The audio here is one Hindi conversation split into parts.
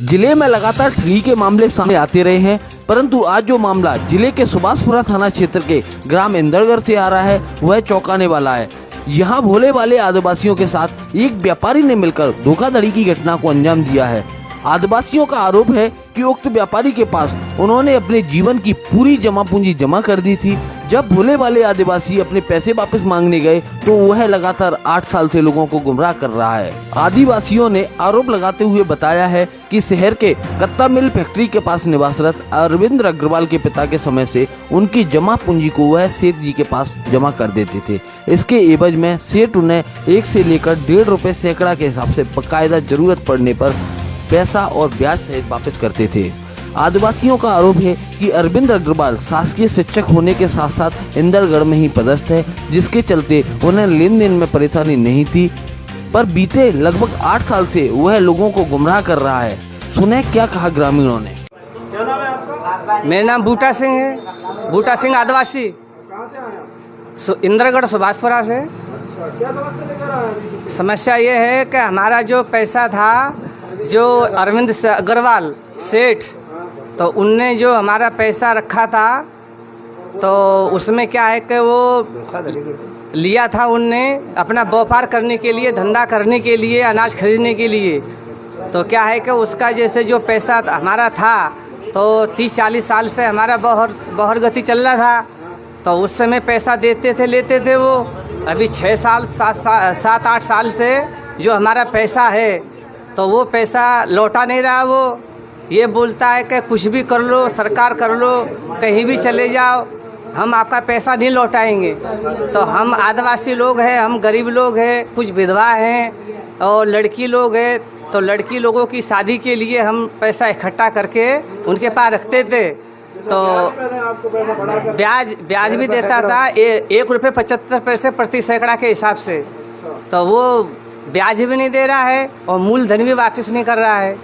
जिले में लगातार ठगी के मामले सामने आते रहे हैं, परंतु आज जो मामला जिले के सुभाषपुरा थाना क्षेत्र के ग्राम इंदरगढ़ से आ रहा है वह चौंकाने वाला है। यहाँ भोले वाले आदिवासियों के साथ एक व्यापारी ने मिलकर धोखाधड़ी की घटना को अंजाम दिया है। आदिवासियों का आरोप है कि उक्त व्यापारी के पास उन्होंने अपने जीवन की पूरी जमा पूंजी जमा कर दी थी। जब भोले वाले आदिवासी अपने पैसे वापस मांगने गए तो वह लगातार 8 साल से लोगों को गुमराह कर रहा है। आदिवासियों ने आरोप लगाते हुए बताया है कि शहर के कत्ता मिल फैक्ट्री के पास निवासरत अरविंद अग्रवाल के पिता के समय से उनकी जमा पूंजी को वह सेठ जी के पास जमा कर देते थे। इसके एवज में सेठ उन्हें 1 से लेकर 1.5 रुपए सैकड़ा के हिसाब से बकायदा जरूरत पड़ने पर पैसा और ब्याज सहित वापस करते थे। आदिवासियों का आरोप है कि अरविंद अग्रवाल शासकीय शिक्षक होने के साथ साथ इंदरगढ़ में ही पदस्थ है, जिसके चलते उन्हें लेन देन में परेशानी नहीं थी, पर बीते लगभग 8 साल से वह लोगों को गुमराह कर रहा है। सुने क्या कहा ग्रामीणों ने। क्या नाम है आपका? मेरा नाम बूटा सिंह है। बूटा सिंह आदिवासी, कहाँ से आए आप? इंदरगढ़ सुभाषपुरा से। अच्छा, क्या समस्या लेकर आए हैं? समस्या ये है कि हमारा जो पैसा था, जो अरविंद अग्रवाल सेठ, तो उनने जो हमारा पैसा रखा था तो उसमें क्या है कि वो लिया था उनने अपना व्यापार करने के लिए, धंधा करने के लिए, अनाज खरीदने के लिए। तो क्या है कि उसका जैसे जो पैसा हमारा था तो 30-40 साल से हमारा बहर गति चल रहा था, तो उस समय पैसा देते थे, लेते थे वो। अभी 6 साल 7-8 साल से जो हमारा पैसा है तो वो पैसा लौटा नहीं रहा। वो ये बोलता है कि कुछ भी कर लो, सरकार कर लो, कहीं भी चले जाओ, हम आपका पैसा नहीं लौटाएंगे। तो हम आदिवासी लोग हैं, हम गरीब लोग हैं, कुछ विधवा हैं और लड़की लोग हैं, तो लड़की लोगों की शादी के लिए हम पैसा इकट्ठा करके उनके पास रखते थे। तो आपको पैसा बढ़ाकर ब्याज भी देता था 1 रुपये 75 पैसे प्रति सैकड़ा के हिसाब से। तो वो ब्याज भी नहीं दे रहा है और मूलधन भी वापस नहीं कर रहा है।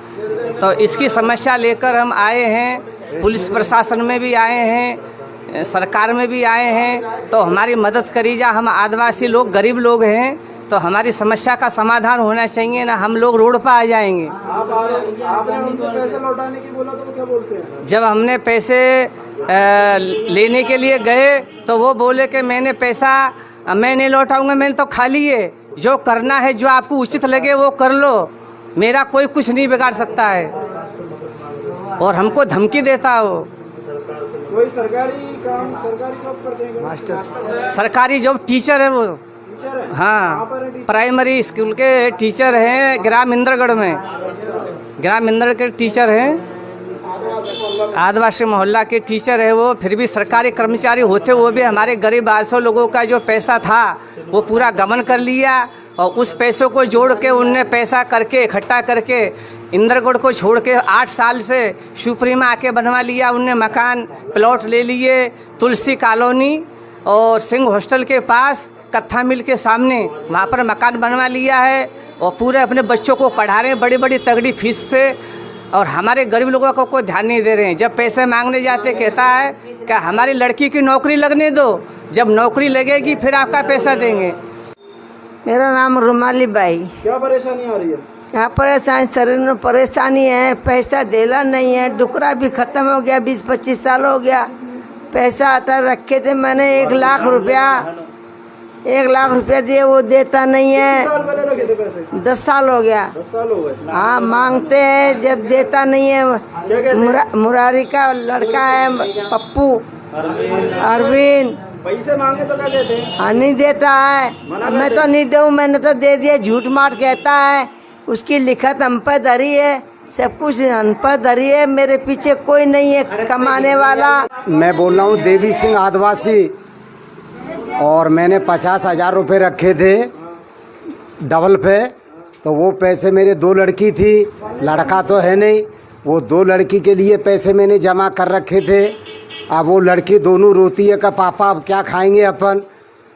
तो इसकी समस्या लेकर हम आए हैं, पुलिस प्रशासन में भी आए हैं, सरकार में भी आए हैं, तो हमारी मदद करी जा। हम आदिवासी लोग गरीब लोग हैं, तो हमारी समस्या का समाधान होना चाहिए ना, हम लोग रोड पर आ जाएंगे। आपने उनसे पैसे लौटाने की बोला तो वो क्या बोलते हैं? जब हमने पैसे लेने के लिए गए तो वो बोले कि मैं नहीं लौटाऊंगा, मैंने तो खा लिए। जो करना है, जो आपको उचित लगे वो कर लो, मेरा कोई कुछ नहीं बिगाड़ सकता है। और हमको धमकी देता है वो। कोई सरकारी जॉब करते हैं? मास्टर सरकारी जॉब टीचर है वो। टीचर है? हाँ, प्राइमरी स्कूल के टीचर हैं ग्राम इंदरगढ़ में। ग्राम इंदरगढ़ के टीचर हैं, आदिवासी मोहल्ला के टीचर है वो। फिर भी सरकारी कर्मचारी होते हुए भी हमारे गरीब 800 लोगों का जो पैसा था वो पूरा गबन कर लिया। और उस पैसों को जोड़ के उनने पैसा करके इकट्ठा करके इंदरगढ़ को छोड़ के 8 साल से शिवपुरी में आके बनवा लिया। उनने मकान प्लॉट ले लिए तुलसी कॉलोनी और सिंह हॉस्टल के पास कत्था मिल के सामने, वहाँ पर मकान बनवा लिया है। और पूरे अपने बच्चों को पढ़ा रहे हैं बड़ी बड़ी तगड़ी फीस से, और हमारे गरीब लोगों को कोई ध्यान नहीं दे रहे हैं। जब पैसे मांगने जाते कहता है कि हमारी लड़की की नौकरी लगने दो, जब नौकरी लगेगी फिर आपका पैसा देंगे। मेरा नाम रुमाली बाई। क्या परेशानी आ रही है? यहाँ परेशानी, शरीर में परेशानी है, पैसा देला नहीं है, डुकरा भी खत्म हो गया, 20-25 साल हो गया। पैसा आता रखे थे मैंने 1 लाख रुपया, 1 लाख रुपया दिए, वो देता नहीं है। साल पहले रखे थे पैसे? 10 साल हो गया। 10 साल हो गए। हाँ, मांगते हैं, जब देता नहीं है। मुरारी का लड़का है पप्पू अरविंद, पैसे मांगे तो क्या कहते हैं? हाँ, नहीं देता है। मैं तो नहीं दूँ, मैंने तो दे दिया। झूठ मार कहता है, उसकी लिखत हम पर धरी है, सब कुछ हम पर धरी है, मेरे पीछे कोई नहीं है कमाने वाला। मैं बोल रहा हूँ देवी सिंह आदिवासी, और मैंने 50,000 रुपये रखे थे डबल पे। तो वो पैसे मेरे 2 लड़की थी, लड़का तो है नहीं, वो 2 लड़की के लिए पैसे मैंने जमा कर रखे थे। अब वो लड़की दोनों रोती है कि पापा अब क्या खाएंगे अपन,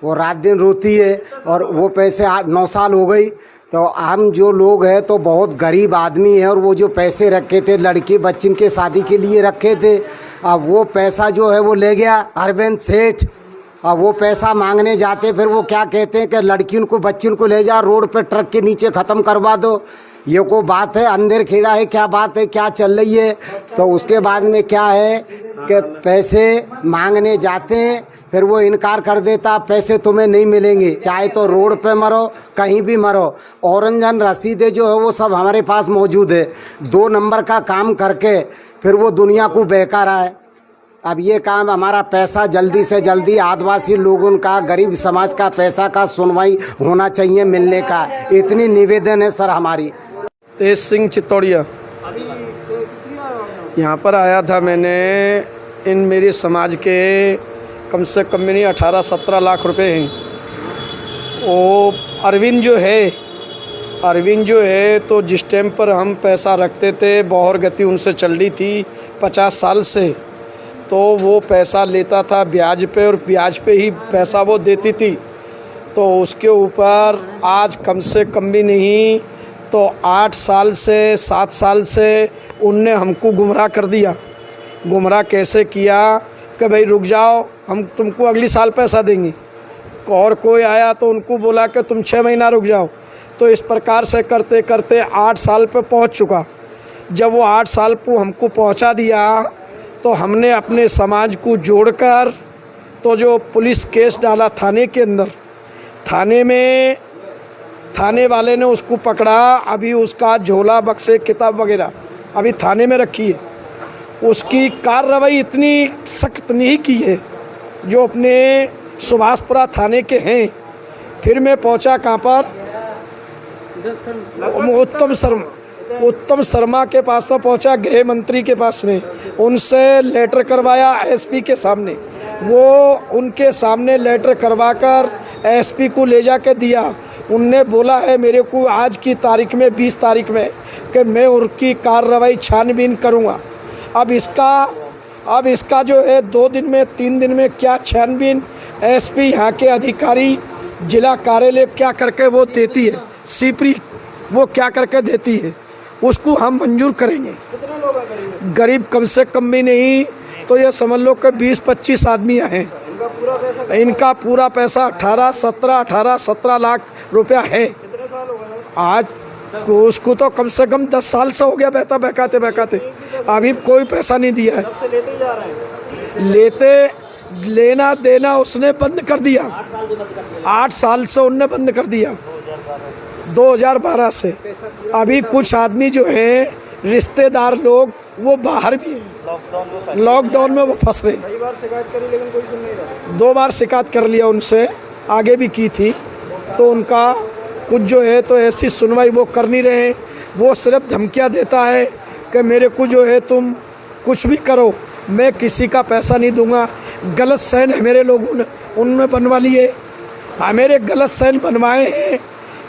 वो रात दिन रोती है। और वो पैसे 8-9 साल हो गई। तो हम जो लोग हैं तो बहुत गरीब आदमी हैं, और वो जो पैसे रखे थे लड़की बच्चन के शादी के लिए रखे थे, अब वो पैसा जो है वो ले गया अरविंद सेठ। अब वो पैसा मांगने जाते, फिर वो क्या कहते हैं कि लड़कियों को बच्चन को ले जा रोड पे ट्रक के नीचे ख़त्म करवा दो। ये को बात है, अंदर खेला है, क्या बात है, क्या चल रही है। तो उसके बाद में क्या है कि पैसे मांगने जाते हैं, फिर वो इनकार कर देता, पैसे तुम्हें नहीं मिलेंगे, चाहे तो रोड पे मरो, कहीं भी मरो। औरंजन रसीदें जो है वो सब हमारे पास मौजूद है। 2 नंबर का काम करके फिर वो दुनिया को बहका रहा है। अब ये काम हमारा पैसा जल्दी से जल्दी आदिवासी लोगों का, गरीब समाज का पैसा का सुनवाई होना चाहिए मिलने का, इतनी निवेदन है सर हमारी। तेज सिंह चित्तौड़िया। यहाँ पर आया था मैंने, इन मेरे समाज के कम से कम में 18-17 लाख रुपए हैं। वो अरविंद जो है तो जिस टाइम पर हम पैसा रखते थे, बौहर गति उनसे चल रही थी 50 साल से, तो वो पैसा लेता था ब्याज पे, और ब्याज पे ही पैसा वो देती थी। तो उसके ऊपर आज कम से कम भी नहीं तो 8 साल से 7 साल से उनने हमको गुमराह कर दिया। गुमराह कैसे किया कि भाई रुक जाओ, हम तुमको अगली साल पैसा देंगे। और कोई आया तो उनको बोला कि तुम 6 महीना रुक जाओ। तो इस प्रकार से करते करते 8 साल पे पहुंच चुका। जब वो 8 साल को हमको पहुंचा दिया तो हमने अपने समाज को जोड़कर तो जो पुलिस केस डाला थाने के अंदर, थाने वाले ने उसको पकड़ा। अभी उसका झोला, बक्से, किताब वगैरह अभी थाने में रखी है। उसकी कार्रवाई इतनी सख्त नहीं की है जो अपने सुभाषपुरा थाने के हैं। फिर मैं पहुंचा कहाँ पर, उत्तम शर्मा के पास में पहुंचा, गृह मंत्री के पास में। उनसे लेटर करवाया एसपी के सामने। वो उनके सामने लेटर करवाकर एसपी को ले जाके दिया। उनने बोला है मेरे को आज की तारीख में, 20 तारीख में, कि मैं उनकी कार्रवाई छानबीन करूंगा। अब इसका जो है 2 दिन में, 3 दिन में क्या छानबीन एसपी यहाँ के अधिकारी, जिला कार्यालय क्या करके वो देती है, सीपरी वो क्या करके देती है, उसको हम मंजूर करेंगे। गरीब कम से कम भी नहीं तो ये समझ लो कि 20-25 आदमी हैं। इनका पूरा पैसा 18-17 लाख रुपया है। आज उसको तो कम से कम 10 साल से हो गया बहकाते अभी कोई पैसा नहीं दिया है। लेना देना उसने बंद कर दिया। 8 साल से उनने बंद कर दिया, 2012 से। अभी कुछ आदमी जो हैं रिश्तेदार लोग वो बाहर भी हैं, लॉकडाउन में वो फंस रहे। 2 बार शिकायत कर लिया उनसे, आगे भी की थी। तो उनका कुछ जो है तो ऐसी सुनवाई वो कर नहीं रहे। वो सिर्फ धमकियां देता है कि मेरे को जो है तुम कुछ भी करो, मैं किसी का पैसा नहीं दूंगा। गलत साइन है मेरे लोगों ने उनने बनवा लिए, मेरे गलत साइन बनवाए हैं।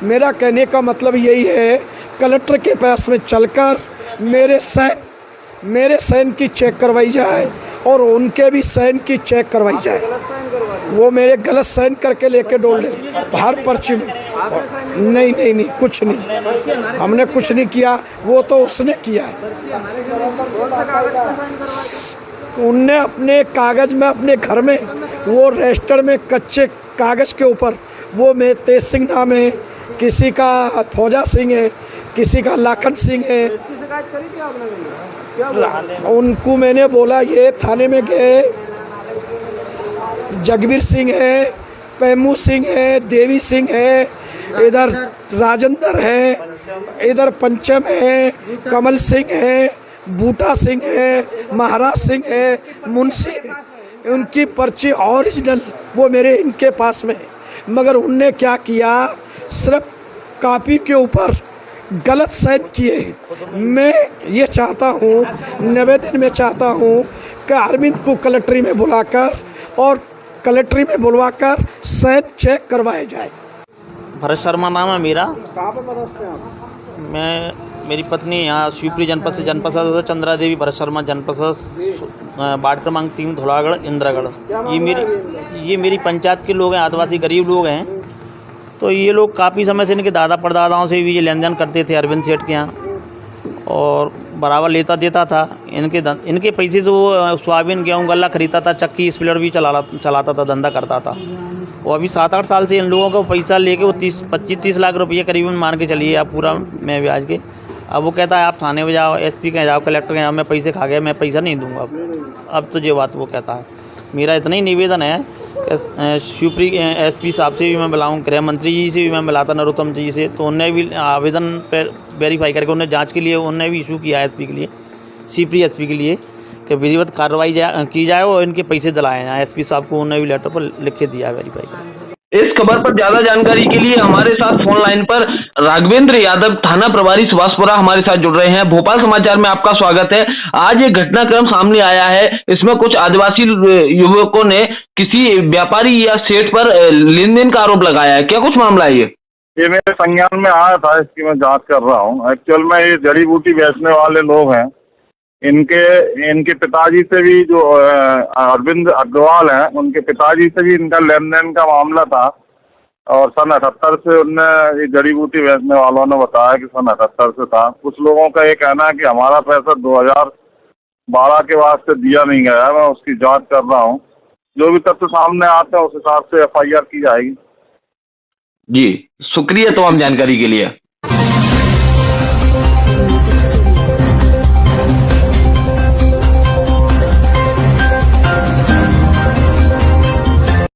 मेरा कहने का मतलब यही है, कलेक्टर के पास में चलकर मेरे साइन की चेक करवाई जाए और उनके भी साइन की चेक करवाई जाए। वो मेरे गलत साइन करके लेके डोल दे हर पर्ची में। नहीं, कुछ नहीं, हमने कुछ नहीं किया, वो तो उसने किया है। उनने अपने कागज़ में, अपने घर में, वो रजिस्टर में कच्चे कागज़ के ऊपर वो मैं तेज सिंह नाम है, किसी का फौजा सिंह है, किसी का लाखन सिंह है। उनको मैंने बोला, ये थाने में गए, जगबीर सिंह है, पैमू सिंह है, देवी सिंह है, इधर राजेंद्र है, इधर पंचम है, कमल सिंह है, बूटा सिंह है, महाराज सिंह है, मुंशी है। उनकी पर्ची ओरिजिनल वो मेरे इनके पास में है। मगर उनने क्या किया, सिर्फ कॉपी के ऊपर गलत साइन किए हैं। मैं ये चाहता हूँ, निवेदन में चाहता हूँ कि अरविंद को कलेक्ट्री में बुलवाकर साइन चेक करवाए जाए। भरत शर्मा नाम है मेरा। कहाँ पर पहुँचते हैं आप? मेरी पत्नी यहाँ शिवपुरी जनपद से जनपद सदस्य चंद्रा देवी भरत शर्मा, जनपद सदस्य वार्ड क्रमांक 3 धुलागढ़ इंदिरागढ़। ये मेरी पंचायत के लोग हैं, आदिवासी गरीब लोग हैं। तो ये लोग काफ़ी समय से इनके दादा परदादाओं से भी ये लेन देन करते थे अरविंद सेठ के यहाँ, और बराबर लेता देता था। इनके पैसे से वो सोयाबीन, गेहूँ, गल्ला खरीदता था, चक्की, स्प्लेयर भी चलाता था, धंधा करता था। और अभी 7-8 साल से इन लोगों को पैसा लेके वो 25-30 लाख रुपये करीबन मान के चलिए आप पूरा मैं ब्याज के। अब वो कहता है आप थाने में जाओ, एसपी के जाओ, कलेक्टर के जाओ, मैं पैसे खा गया, मैं पैसा नहीं दूंगा अब तो ये बात वो कहता है। मेरा इतना ही निवेदन है कि शिवपुरी एसपी साहब से भी मैं मिलाऊँ, गृह मंत्री जी से भी मैं मिला था, नरोत्तम जी से, तो उनने भी आवेदन पर वेरीफाई करके उन्हें जाँच के लिए उनने भी इशू किया एसपी के लिए, शिवपुरी एसपी के लिए कि विधिवत कार्रवाई की जाए और इनके पैसे दिलाए जाए। एसपी साहब को उन्होंने भी लेटर पर लिख के दिया वेरीफाई कर। इस खबर पर ज्यादा जानकारी के लिए हमारे साथ फोन लाइन पर राघवेंद्र यादव, थाना प्रभारी सुभाषपुरा, हमारे साथ जुड़ रहे हैं। भोपाल समाचार में आपका स्वागत है। आज ये घटनाक्रम सामने आया है, इसमें कुछ आदिवासी युवकों ने किसी व्यापारी या सेठ पर लेन देन का आरोप लगाया है। क्या कुछ मामला है ये मेरे संज्ञान में आया था, इसकी मैं जांच कर रहा हूँ। एक्चुअल में ये जड़ी बूटी बेचने वाले लोग हैं, इनके पिताजी से भी जो अरविंद अग्रवाल हैं, उनके पिताजी से भी इनका लेन देन का मामला था। और सन 78 से उनने ये जड़ी बूटी बेचने वालों ने बताया कि सन 78 से था। कुछ लोगों का ये कहना है कि हमारा पैसा 2012 के बाद से दिया नहीं गया है। मैं उसकी जांच कर रहा हूँ, जो भी तथ्य सामने आते हैं उस हिसाब से FIR की जाएगी। जी, शुक्रिया तमाम जानकारी के लिए।